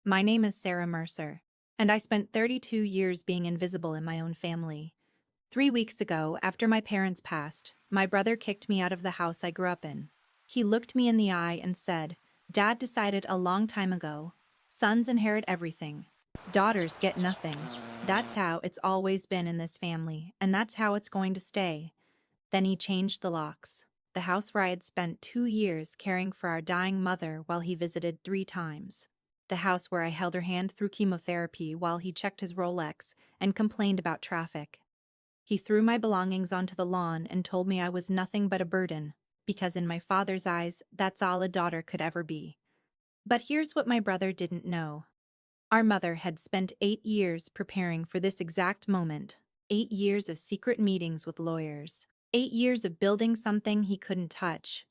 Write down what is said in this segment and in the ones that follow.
My name is Sarah Mercer, and I spent 32 years being invisible in my own family. 3 weeks ago, after my parents passed, my brother kicked me out of the house I grew up in. He looked me in the eye and said, "Dad decided a long time ago. Sons inherit everything. Daughters get nothing. That's how it's always been in this family, and that's how it's going to stay." Then he changed the locks. The house where I had spent 2 years caring for our dying mother while he visited 3 times. The house where I held her hand through chemotherapy while he checked his Rolex and complained about traffic. He threw my belongings onto the lawn and told me I was nothing but a burden, because in my father's eyes, that's all a daughter could ever be. But here's what my brother didn't know. Our mother had spent 8 years preparing for this exact moment. 8 years of secret meetings with lawyers. 8 years of building something he couldn't touch.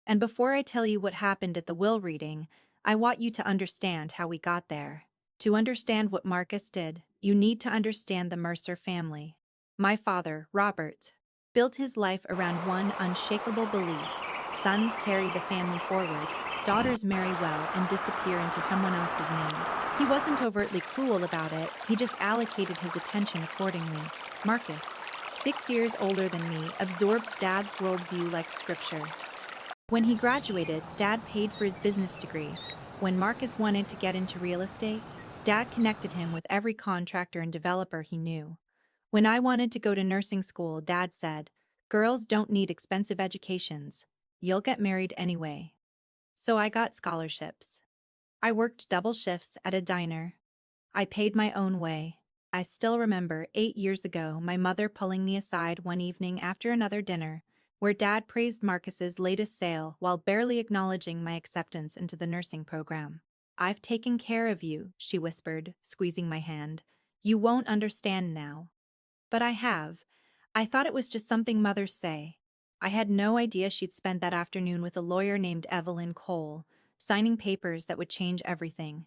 And before I tell you what happened at the will reading, I want you to understand how we got there. To understand what Marcus did, you need to understand the Mercer family. My father, Robert, built his life around one unshakable belief: sons carry the family forward, daughters marry well and disappear into someone else's name. He wasn't overtly cruel about it, he just allocated his attention accordingly. Marcus, 6 years older than me, absorbed Dad's worldview like scripture. When he graduated, Dad paid for his business degree. When Marcus wanted to get into real estate, Dad connected him with every contractor and developer he knew. When I wanted to go to nursing school, Dad said, "Girls don't need expensive educations. You'll get married anyway." So I got scholarships. I worked double shifts at a diner. I paid my own way. I still remember 8 years ago my mother pulling me aside one evening after another dinner, where Dad praised Marcus's latest sale while barely acknowledging my acceptance into the nursing program. "I've taken care of you," she whispered, squeezing my hand. "You won't understand now." But I have. I thought it was just something mothers say. I had no idea she'd spent that afternoon with a lawyer named Evelyn Cole, signing papers that would change everything.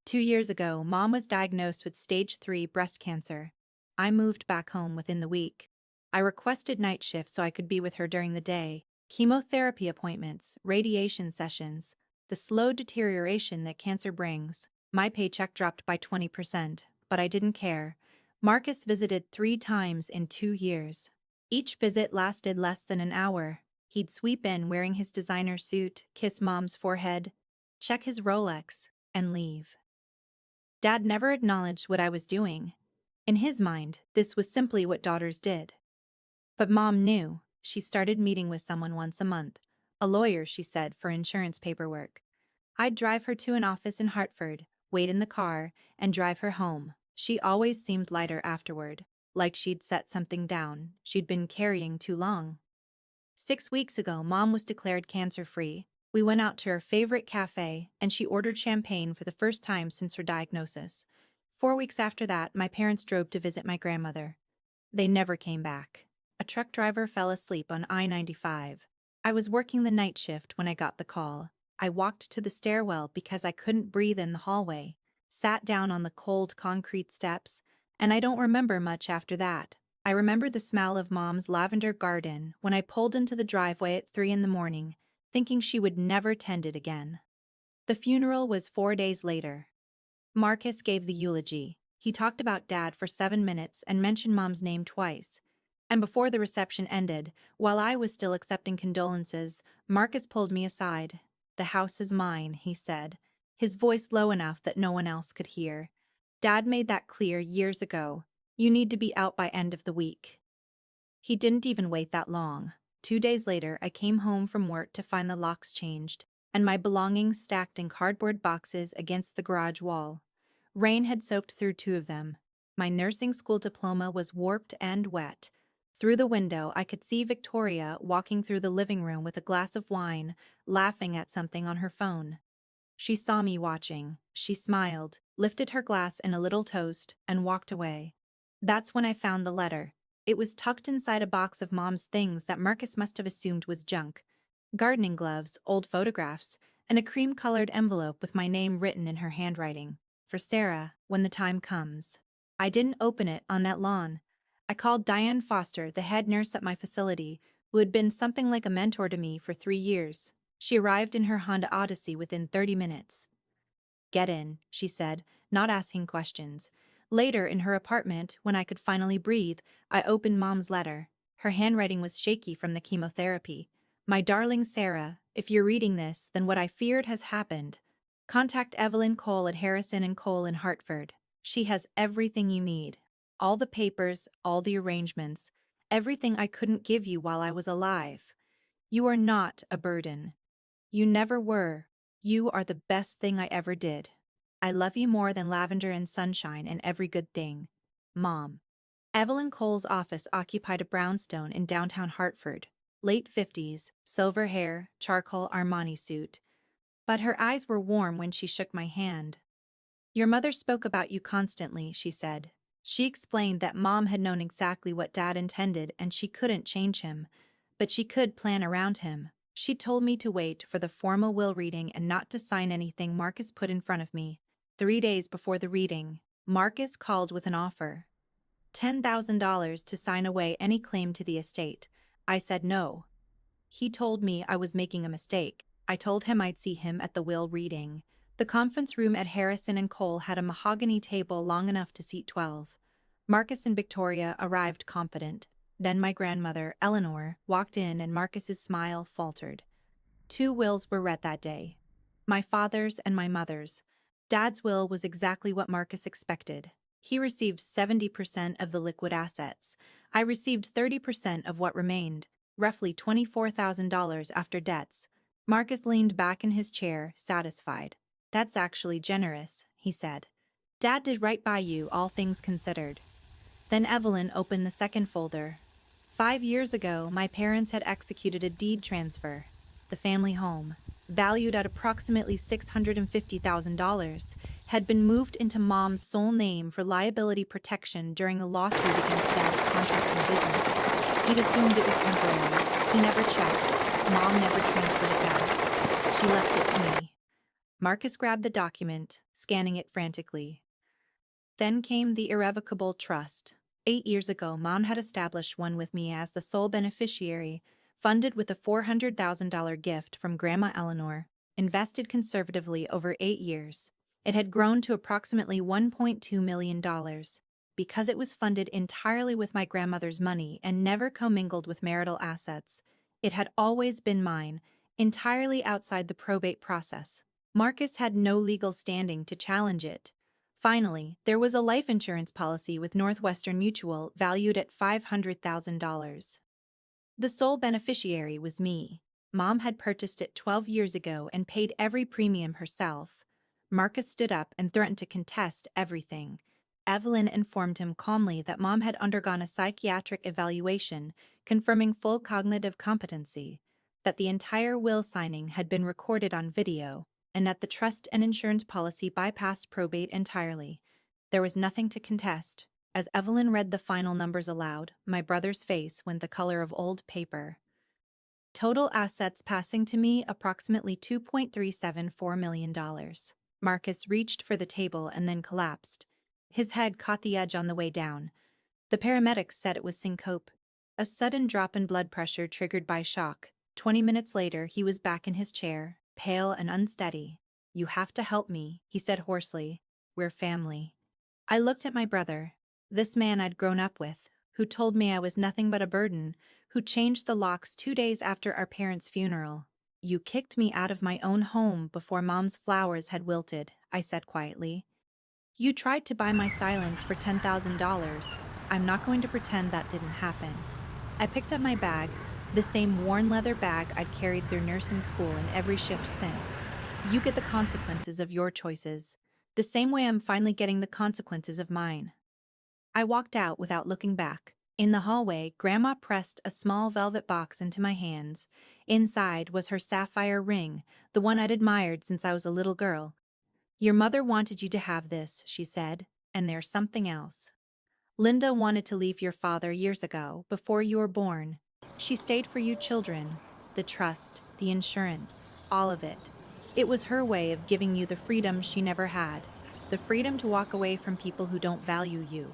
2 years ago, Mom was diagnosed with stage 3 breast cancer. I moved back home within the week. I requested night shifts so I could be with her during the day, chemotherapy appointments, radiation sessions, the slow deterioration that cancer brings. My paycheck dropped by 20%, but I didn't care. Marcus visited 3 times in 2 years. Each visit lasted less than an hour. He'd sweep in wearing his designer suit, kiss Mom's forehead, check his Rolex, and leave. Dad never acknowledged what I was doing. In his mind, this was simply what daughters did. But Mom knew. She started meeting with someone once a month. A lawyer, she said, for insurance paperwork. I'd drive her to an office in Hartford, wait in the car, and drive her home. She always seemed lighter afterward, like she'd set something down she'd been carrying too long. 6 weeks ago, Mom was declared cancer-free. We went out to her favorite cafe, and she ordered champagne for the first time since her diagnosis. 4 weeks after that, my parents drove to visit my grandmother. They never came back. A truck driver fell asleep on I-95. I was working the night shift when I got the call. I walked to the stairwell because I couldn't breathe in the hallway, sat down on the cold concrete steps, and I don't remember much after that. I remember the smell of Mom's lavender garden when I pulled into the driveway at 3 in the morning, thinking she would never tend it again. The funeral was 4 days later. Marcus gave the eulogy. He talked about Dad for 7 minutes and mentioned Mom's name twice. And before the reception ended, while I was still accepting condolences, Marcus pulled me aside. "The house is mine," he said, his voice low enough that no one else could hear. "Dad made that clear years ago. You need to be out by end of the week." He didn't even wait that long. 2 days later, I came home from work to find the locks changed, and my belongings stacked in cardboard boxes against the garage wall. Rain had soaked through 2 of them. My nursing school diploma was warped and wet. Through the window, I could see Victoria walking through the living room with a glass of wine, laughing at something on her phone. She saw me watching. She smiled, lifted her glass in a little toast, and walked away. That's when I found the letter. It was tucked inside a box of Mom's things that Marcus must have assumed was junk: gardening gloves, old photographs, and a cream-colored envelope with my name written in her handwriting. "For Sarah, when the time comes." I didn't open it on that lawn. I called Diane Foster, the head nurse at my facility, who had been something like a mentor to me for 3 years. She arrived in her Honda Odyssey within 30 minutes. Get in, she said, not asking questions. Later, in her apartment, when I could finally breathe, I opened Mom's letter. Her handwriting was shaky from the chemotherapy. My darling Sarah, if you're reading this, then what I feared has happened. Contact Evelyn Cole at Harrison & Cole in Hartford. She has everything you need. All the papers, all the arrangements, everything I couldn't give you while I was alive. You are not a burden. You never were. You are the best thing I ever did. I love you more than lavender and sunshine and every good thing. Mom. Evelyn Cole's office occupied a brownstone in downtown Hartford. Late 50s, silver hair, charcoal Armani suit. But her eyes were warm when she shook my hand. Your mother spoke about you constantly, she said. She explained that Mom had known exactly what Dad intended and she couldn't change him, but she could plan around him. She told me to wait for the formal will reading and not to sign anything Marcus put in front of me. 3 days before the reading, Marcus called with an offer. $10,000 to sign away any claim to the estate. I said no. He told me I was making a mistake. I told him I'd see him at the will reading. The conference room at Harrison & Cole had a mahogany table long enough to seat 12. Marcus and Victoria arrived confident. Then my grandmother, Eleanor, walked in and Marcus's smile faltered. 2 wills were read that day. My father's and my mother's. Dad's will was exactly what Marcus expected. He received 70% of the liquid assets. I received 30% of what remained, roughly $24,000 after debts. Marcus leaned back in his chair, satisfied. That's actually generous, he said. Dad did right by you, all things considered. Then Evelyn opened the second folder. 5 years ago, my parents had executed a deed transfer. The family home, valued at approximately $650,000, had been moved into Mom's sole name for liability protection during a lawsuit against Dad's contract in business. He'd assumed it was temporary. He never checked. Mom never transferred it back. She left it to me. Marcus grabbed the document, scanning it frantically. Then came the irrevocable trust. 8 years ago, Mom had established one with me as the sole beneficiary, funded with a $400,000 gift from Grandma Eleanor, invested conservatively over 8 years. It had grown to approximately $1.2 million. Because it was funded entirely with my grandmother's money and never commingled with marital assets, it had always been mine, entirely outside the probate process. Marcus had no legal standing to challenge it. Finally, there was a life insurance policy with Northwestern Mutual valued at $500,000. The sole beneficiary was me. Mom had purchased it 12 years ago and paid every premium herself. Marcus stood up and threatened to contest everything. Evelyn informed him calmly that Mom had undergone a psychiatric evaluation, confirming full cognitive competency, that the entire will signing had been recorded on video, and that the trust and insurance policy bypassed probate entirely. There was nothing to contest. As Evelyn read the final numbers aloud, my brother's face went the color of old paper. Total assets passing to me approximately $2.374 million. Marcus reached for the table and then collapsed. His head caught the edge on the way down. The paramedics said it was syncope, a sudden drop in blood pressure triggered by shock. 20 minutes later, he was back in his chair, pale and unsteady. You have to help me, he said hoarsely. We're family. I looked at my brother, this man I'd grown up with, who told me I was nothing but a burden, who changed the locks 2 days after our parents' funeral. You kicked me out of my own home before Mom's flowers had wilted, I said quietly. You tried to buy my silence for $10,000. I'm not going to pretend that didn't happen. I picked up my bag, the same worn leather bag I'd carried through nursing school and every shift since. You get the consequences of your choices, the same way I'm finally getting the consequences of mine. I walked out without looking back. In the hallway, Grandma pressed a small velvet box into my hands. Inside was her sapphire ring, the one I'd admired since I was a little girl. Your mother wanted you to have this, she said, and there's something else. Linda wanted to leave your father years ago, before you were born. She stayed for you children, the trust, the insurance, all of it. It was her way of giving you the freedom she never had, the freedom to walk away from people who don't value you.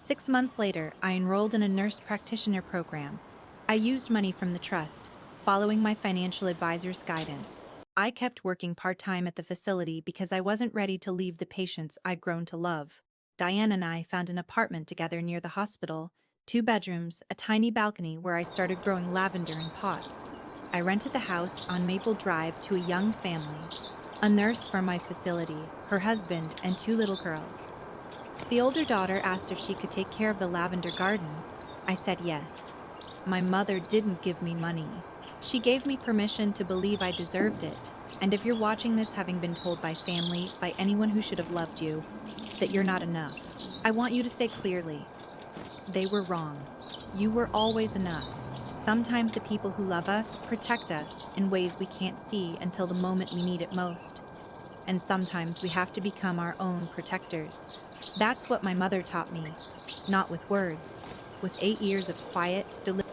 6 months later, I enrolled in a nurse practitioner program. I used money from the trust, following my financial advisor's guidance. I kept working part-time at the facility because I wasn't ready to leave the patients I'd grown to love. Diane and I found an apartment together near the hospital, 2 bedrooms, a tiny balcony where I started growing lavender in pots. I rented the house on Maple Drive to a young family, a nurse from my facility, her husband, and 2 little girls. The older daughter asked if she could take care of the lavender garden. I said yes. My mother didn't give me money. She gave me permission to believe I deserved it. And if you're watching this having been told by family, by anyone who should have loved you, that you're not enough, I want you to say clearly, they were wrong. You were always enough. Sometimes the people who love us protect us in ways we can't see until the moment we need it most. And sometimes we have to become our own protectors. That's what my mother taught me, not with words, with 8 years of quiet, deliberate